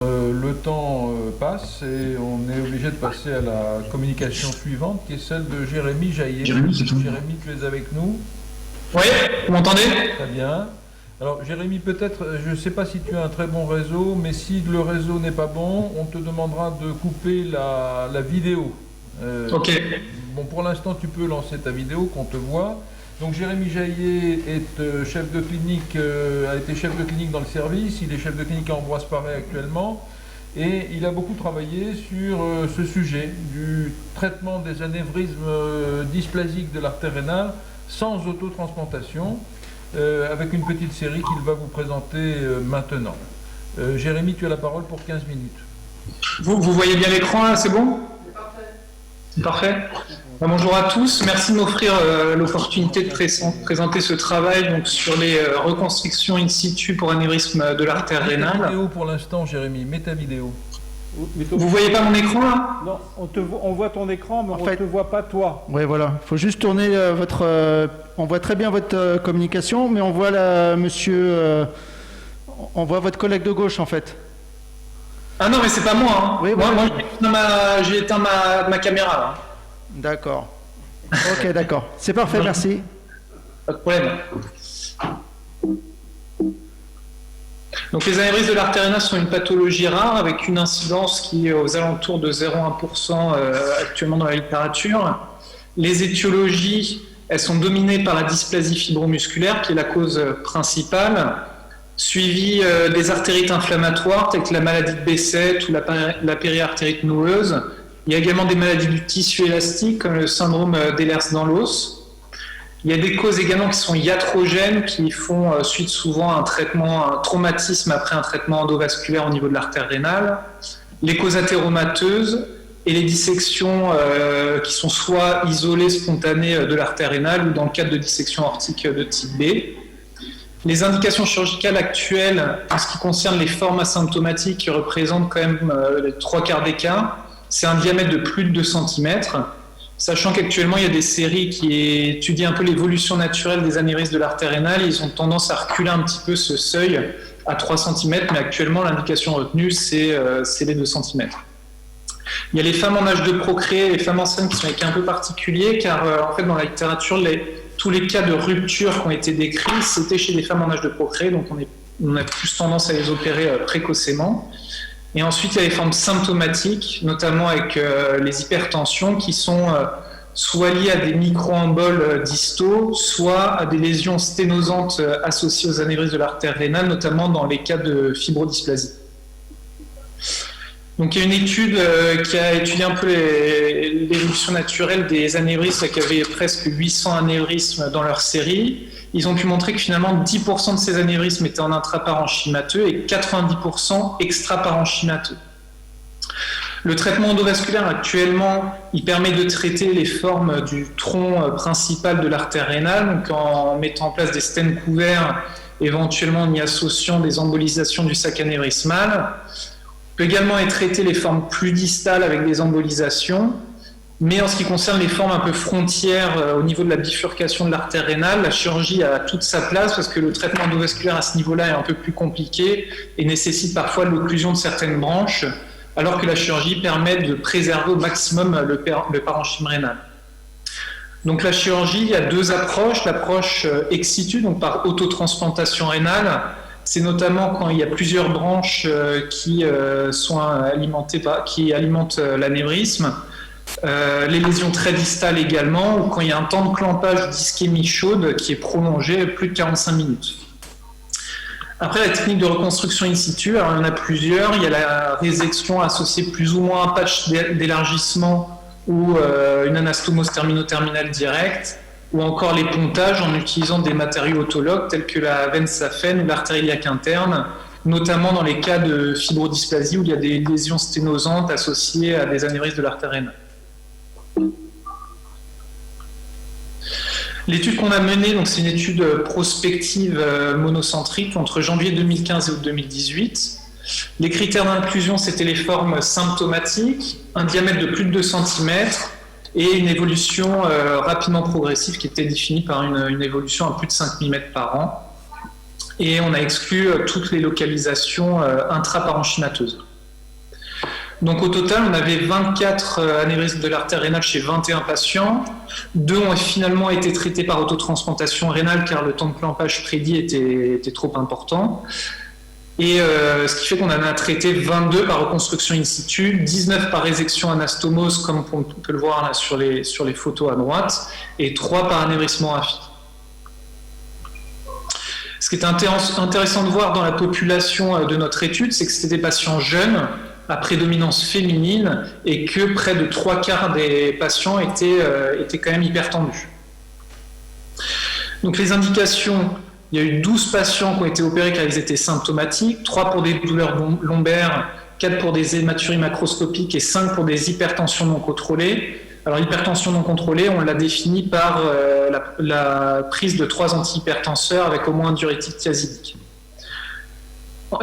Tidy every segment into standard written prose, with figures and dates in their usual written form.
Le temps passe et on est obligé de passer à la communication suivante qui est celle de Jérémy Jaillet. Jérémy, c'est tout. Jérémy, tu es avec nous? Oui, vous m'entendez? Très bien. Alors Jérémy, peut-être, je ne sais pas si tu as un très bon réseau, mais si le réseau n'est pas bon, on te demandera de couper la vidéo. Ok. Bon, pour l'instant, tu peux lancer ta vidéo, qu'on te voit. Donc Jérémy Jaillet est chef de clinique, a été chef de clinique dans le service, il est chef de clinique à Ambroise Paré actuellement, et il a beaucoup travaillé sur ce sujet du traitement des anévrismes dysplasiques de l'artère rénale sans autotransplantation, avec une petite série qu'il va vous présenter maintenant. Jérémy, tu as la parole pour 15 minutes. Vous voyez bien l'écran là, c'est bon? C'est parfait. Bonjour à tous, merci de m'offrir l'opportunité de présenter ce travail donc, sur les reconstructions in situ pour anévrisme de l'artère rénale. Mets ta vidéo pour l'instant, Jérémy, mets ta vidéo. Vous voyez pas mon écran là? Non, on voit ton écran, mais on ne te voit pas toi. Oui, voilà. Il faut juste tourner on voit très bien votre communication, mais on voit on voit votre collègue de gauche en fait. Ah non, mais c'est pas moi. Hein. Oui, moi, voilà. j'ai éteint ma caméra là. D'accord. Ok, d'accord. C'est parfait, merci. Pas de problème. Donc les anévrismes de l'artère rénale sont une pathologie rare avec une incidence qui est aux alentours de 0,1% actuellement dans la littérature. Les étiologies, elles sont dominées par la dysplasie fibromusculaire qui est la cause principale, suivie des artérites inflammatoires telles que la maladie de Behçet ou la périartérite noueuse. Il y a également des maladies du tissu élastique comme le syndrome d'Ehlers dans l'os. Il y a des causes également qui sont iatrogènes, qui font suite souvent à un traumatisme après un traitement endovasculaire au niveau de l'artère rénale. Les causes athéromateuses et les dissections qui sont soit isolées, spontanées de l'artère rénale ou dans le cadre de dissection aortique de type B. Les indications chirurgicales actuelles, en ce qui concerne les formes asymptomatiques qui représentent quand même les 3/4 des cas, c'est un diamètre de plus de 2 cm. Sachant qu'actuellement, il y a des séries qui étudient un peu l'évolution naturelle des anévrismes de l'artère rénale. Ils ont tendance à reculer un petit peu ce seuil à 3 cm, mais actuellement, l'indication retenue, c'est les 2 cm. Il y a les femmes en âge de procréer, les femmes enceintes qui sont un peu particuliers, car en fait, dans la littérature, tous les cas de rupture qui ont été décrits, c'était chez les femmes en âge de procréer, donc on a plus tendance à les opérer précocement. Et ensuite, il y a les formes symptomatiques, notamment avec les hypertensions qui sont soit liées à des micro-emboles distaux, soit à des lésions sténosantes associées aux anévrismes de l'artère rénale, notamment dans les cas de fibrodysplasie. Donc, il y a une étude qui a étudié un peu l'évolution naturelle des anévrismes, qui avait presque 800 anévrismes dans leur série. Ils ont pu montrer que finalement 10% de ces anévrismes étaient en intraparenchymateux et 90% extraparenchymateux. Le traitement endovasculaire actuellement, il permet de traiter les formes du tronc principal de l'artère rénale, donc en mettant en place des stènes couverts, éventuellement en y associant des embolisations du sac anévrismal. On peut également traiter les formes plus distales avec des embolisations. Mais en ce qui concerne les formes un peu frontières au niveau de la bifurcation de l'artère rénale, la chirurgie a toute sa place parce que le traitement endovasculaire à ce niveau-là est un peu plus compliqué et nécessite parfois l'occlusion de certaines branches, alors que la chirurgie permet de préserver au maximum le parenchyme rénal. Donc la chirurgie, il y a deux approches. L'approche ex situ, donc par autotransplantation rénale, c'est notamment quand il y a plusieurs branches qui alimentent l'anévrisme. Les lésions très distales également, ou quand il y a un temps de clampage d'ischémie chaude qui est prolongé plus de 45 minutes. Après, la technique de reconstruction in situ, alors il y en a plusieurs. Il y a la résection associée plus ou moins à un patch d'élargissement ou une anastomose termino-terminale directe, ou encore les pontages en utilisant des matériaux autologues tels que la veine saphène ou l'artère iliaque interne, notamment dans les cas de fibrodysplasie où il y a des lésions sténosantes associées à des anévrismes de l'artère rénale. L'étude qu'on a menée, donc c'est une étude prospective monocentrique entre janvier 2015 et août 2018. Les critères d'inclusion, c'était les formes symptomatiques, un diamètre de plus de 2 cm et une évolution rapidement progressive qui était définie par une évolution à plus de 5 mm par an. Et on a exclu toutes les localisations intraparenchymateuses. Donc au total, on avait 24 anévrismes de l'artère rénale chez 21 patients. 2 ont finalement été traités par autotransplantation rénale car le temps de clampage prédit était trop important. Et ce qui fait qu'on en a traité 22 par reconstruction in situ, 19 par résection anastomose, comme on peut le voir là sur les photos à droite, et 3 par anévrismographie. Ce qui est intéressant de voir dans la population de notre étude, c'est que c'était des patients jeunes, à prédominance féminine, et que près de 3/4 des patients étaient quand même hypertendus. Donc les indications, il y a eu 12 patients qui ont été opérés car ils étaient symptomatiques, 3 pour des douleurs lombaires, 4 pour des hématuries macroscopiques et 5 pour des hypertensions non contrôlées. Alors l'hypertension non contrôlée, on l'a définie par la prise de 3 antihypertenseurs avec au moins un diurétique thiazidique.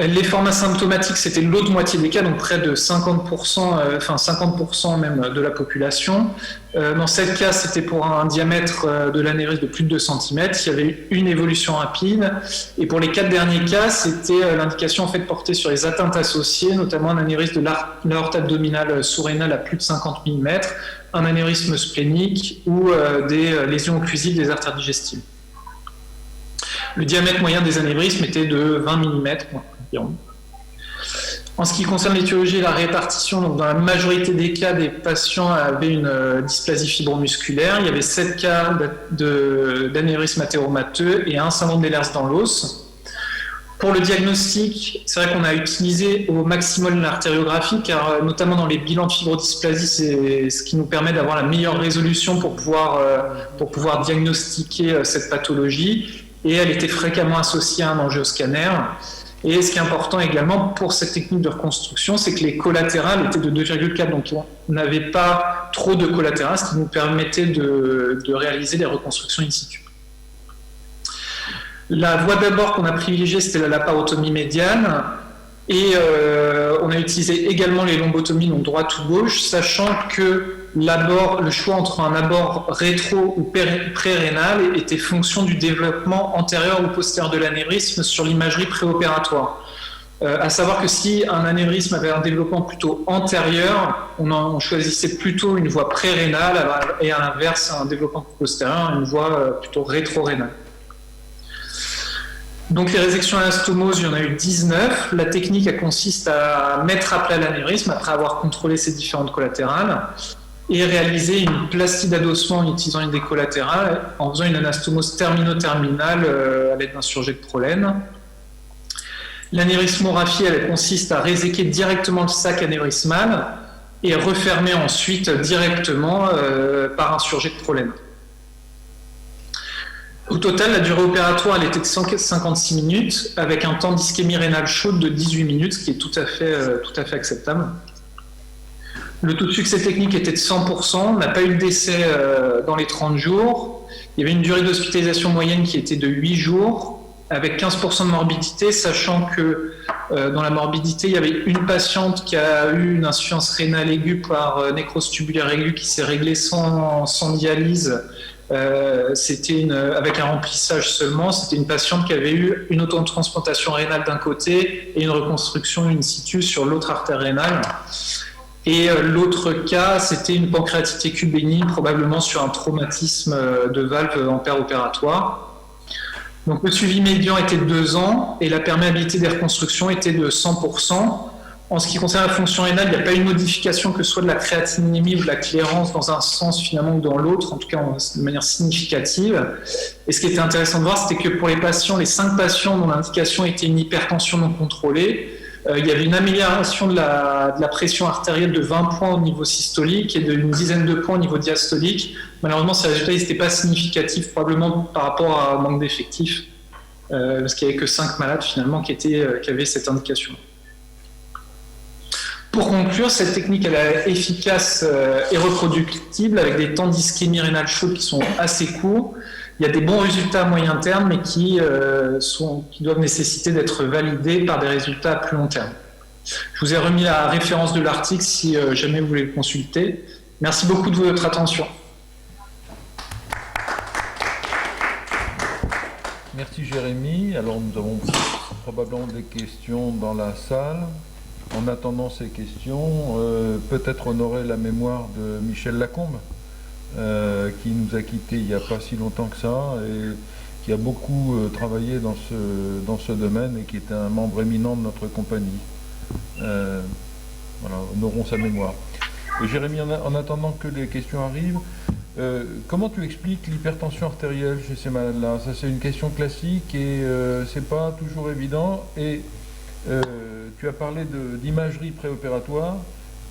Les formes asymptomatiques, c'était l'autre moitié des cas, donc près de 50%, 50% même de la population. Dans 7 cas, c'était pour un diamètre de l'anévrisme de plus de 2 cm. Il y avait eu une évolution rapide. Et pour les 4 derniers cas, c'était l'indication en fait portée sur les atteintes associées, notamment un anévrisme de l'aorte abdominale sous-rénale à plus de 50 mm, un anévrisme splénique ou des lésions occlusives des artères digestives. Le diamètre moyen des anévrismes était de 20 mm. En ce qui concerne l'étiologie et la répartition, donc dans la majorité des cas, des patients avaient une dysplasie fibromusculaire. Il y avait 7 cas d'anévrisme athéromateux et un syndrome d'Ehlers dans l'os. Pour le diagnostic, c'est vrai qu'on a utilisé au maximum l'artériographie, car notamment dans les bilans de fibrodysplasie, c'est ce qui nous permet d'avoir la meilleure résolution pour pouvoir diagnostiquer cette pathologie. Et elle était fréquemment associée à un angioscanner. Et ce qui est important également pour cette technique de reconstruction, c'est que les collatérales étaient de 2,4, donc on n'avait pas trop de collatérales, ce qui nous permettait de réaliser des reconstructions in situ. La voie d'abord qu'on a privilégiée, c'était la laparotomie médiane, et on a utilisé également les lombotomies, donc droite ou gauche, sachant que le choix entre un abord rétro ou pré-rénal était fonction du développement antérieur ou postérieur de l'anévrisme sur l'imagerie préopératoire. À savoir que si un anévrisme avait un développement plutôt antérieur, on choisissait plutôt une voie pré-rénale, et à l'inverse, un développement postérieur, une voie plutôt rétro-rénale. Donc les résections anastomoses, il y en a eu 19. La technique, elle consiste à mettre à plat l'anévrisme après avoir contrôlé ses différentes collatérales et réaliser une plastie d'adossement en utilisant une des collatérales en faisant une anastomose termino-terminale à l'aide d'un surjet de prolène. L'anévrismographie, elle consiste à réséquer directement le sac anévrismal et refermer ensuite directement par un surjet de prolène. Au total, la durée opératoire elle était de 156 minutes avec un temps d'ischémie rénale chaude de 18 minutes, ce qui est tout à fait acceptable. Le taux de succès technique était de 100%, on n'a pas eu de décès dans les 30 jours. Il y avait une durée d'hospitalisation moyenne qui était de 8 jours, avec 15% de morbidité, sachant que dans la morbidité, il y avait une patiente qui a eu une insuffisance rénale aiguë par nécrose tubulaire aiguë qui s'est réglée sans dialyse. C'était avec un remplissage seulement. C'était une patiente qui avait eu une autotransplantation rénale d'un côté et une reconstruction in situ sur l'autre artère rénale. Et l'autre cas, c'était une pancréatite aiguë bénigne, probablement sur un traumatisme de valve en péropératoire. Donc le suivi médian était de 2 ans et la perméabilité des reconstructions était de 100%. En ce qui concerne la fonction rénale, il n'y a pas eu de modification que ce soit de la créatinémie ou de la clairance dans un sens finalement ou dans l'autre, en tout cas de manière significative. Et ce qui était intéressant de voir, c'était que pour les patients, les 5 patients dont l'indication était une hypertension non contrôlée, il y avait une amélioration de la pression artérielle de 20 points au niveau systolique et d'une dizaine de points au niveau diastolique. Malheureusement, ces résultats n'étaient pas significatifs, probablement par rapport à un manque d'effectifs, parce qu'il n'y avait que 5 malades finalement qui avaient cette indication. Pour conclure, cette technique elle est efficace et reproductible avec des temps d'ischémie rénale chaude qui sont assez courts. Il y a des bons résultats à moyen terme, mais qui doivent nécessiter d'être validés par des résultats à plus long terme. Je vous ai remis la référence de l'article si jamais vous voulez le consulter. Merci beaucoup de votre attention. Merci Jérémy. Alors nous avons probablement des questions dans la salle. en attendant ces questions, peut-être honorer la mémoire de Michel Lacombe, qui nous a quittés il n'y a pas si longtemps que ça, et qui a beaucoup travaillé dans ce domaine et qui est un membre éminent de notre compagnie. Voilà, honorons sa mémoire. Jérémy, en attendant que les questions arrivent, comment tu expliques l'hypertension artérielle chez ces malades-là? Ça, c'est une question classique et c'est pas toujours évident. Et tu as parlé d'imagerie préopératoire.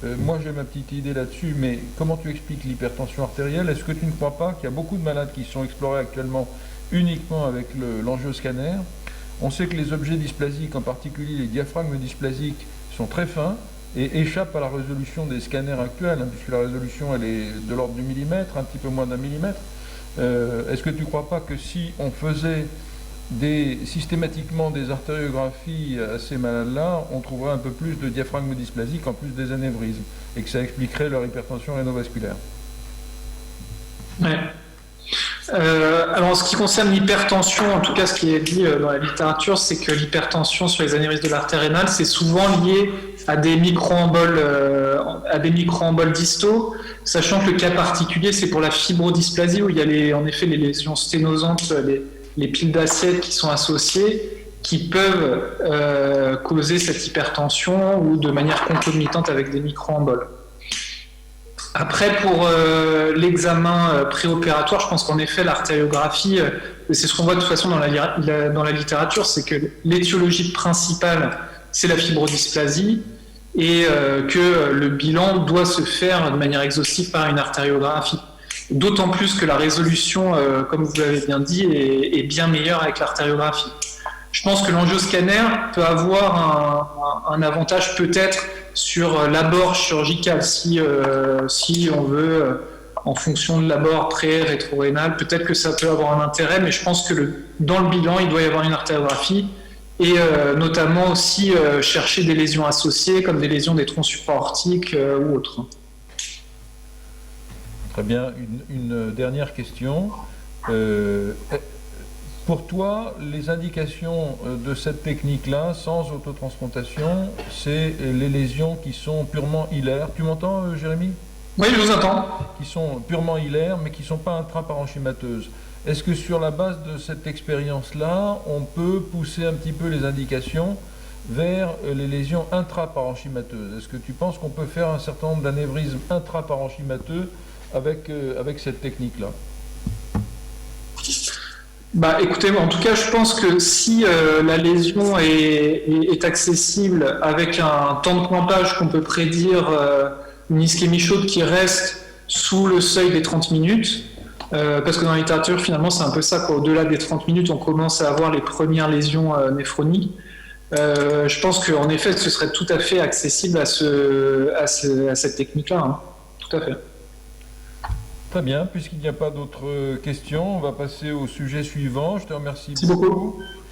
Moi, j'ai ma petite idée là-dessus, mais comment tu expliques l'hypertension artérielle? Est-ce que tu ne crois pas qu'il y a beaucoup de malades qui sont explorés actuellement uniquement avec l'angioscanner? On sait que les objets dysplasiques, en particulier les diaphragmes dysplasiques, sont très fins et échappent à la résolution des scanners actuels, hein, puisque la résolution elle est de l'ordre du millimètre, un petit peu moins d'un millimètre. Est-ce que tu ne crois pas que si on faisait systématiquement des artériographies à ces malades-là, on trouverait un peu plus de diaphragmes dysplasiques en plus des anévrismes, et que ça expliquerait leur hypertension rénovasculaire? Ouais. Alors, en ce qui concerne l'hypertension, en tout cas, ce qui est dit dans la littérature, c'est que l'hypertension sur les anévrismes de l'artère rénale, c'est souvent lié à des micro-emboles distaux, sachant que le cas particulier, c'est pour la fibrodysplasie, où il y a en effet les lésions sténosantes, les piles d'assiette qui sont associées, qui peuvent causer cette hypertension ou de manière concomitante avec des micro-emboles. Après, pour l'examen préopératoire, je pense qu'en effet, l'artériographie, c'est ce qu'on voit de toute façon dans la littérature, c'est que l'étiologie principale, c'est la fibrodysplasie, et que le bilan doit se faire de manière exhaustive par une artériographie. D'autant plus que la résolution, comme vous l'avez bien dit, est bien meilleure avec l'artériographie. Je pense que l'angioscanner peut avoir un avantage peut-être sur l'abord chirurgical, si on veut, en fonction de l'abord pré-rétro-rénal, peut-être que ça peut avoir un intérêt, mais je pense que dans le bilan, il doit y avoir une artériographie, et notamment aussi chercher des lésions associées, comme des lésions des troncs supraortiques ou autres. Très bien. Une dernière question. Pour toi, les indications de cette technique-là, sans autotransplantation, c'est les lésions qui sont purement hilaires. Tu m'entends, Jérémy? Oui, je vous entends. Qui sont purement hilaires, mais qui ne sont pas intraparenchymateuses. Est-ce que sur la base de cette expérience-là, on peut pousser un petit peu les indications vers les lésions intraparenchymateuses? Est-ce que tu penses qu'on peut faire un certain nombre d'anévrismes intraparenchymateux avec cette technique-là? Écoutez, en tout cas, je pense que si la lésion est accessible avec un temps de clampage qu'on peut prédire, une ischémie chaude qui reste sous le seuil des 30 minutes, parce que dans la littérature, finalement, c'est un peu ça, quoi. Au-delà des 30 minutes, on commence à avoir les premières lésions néphroniques. Je pense qu'en effet, ce serait tout à fait accessible à cette technique-là. Hein. Tout à fait. Très bien, puisqu'il n'y a pas d'autres questions, on va passer au sujet suivant. Je te remercie beaucoup.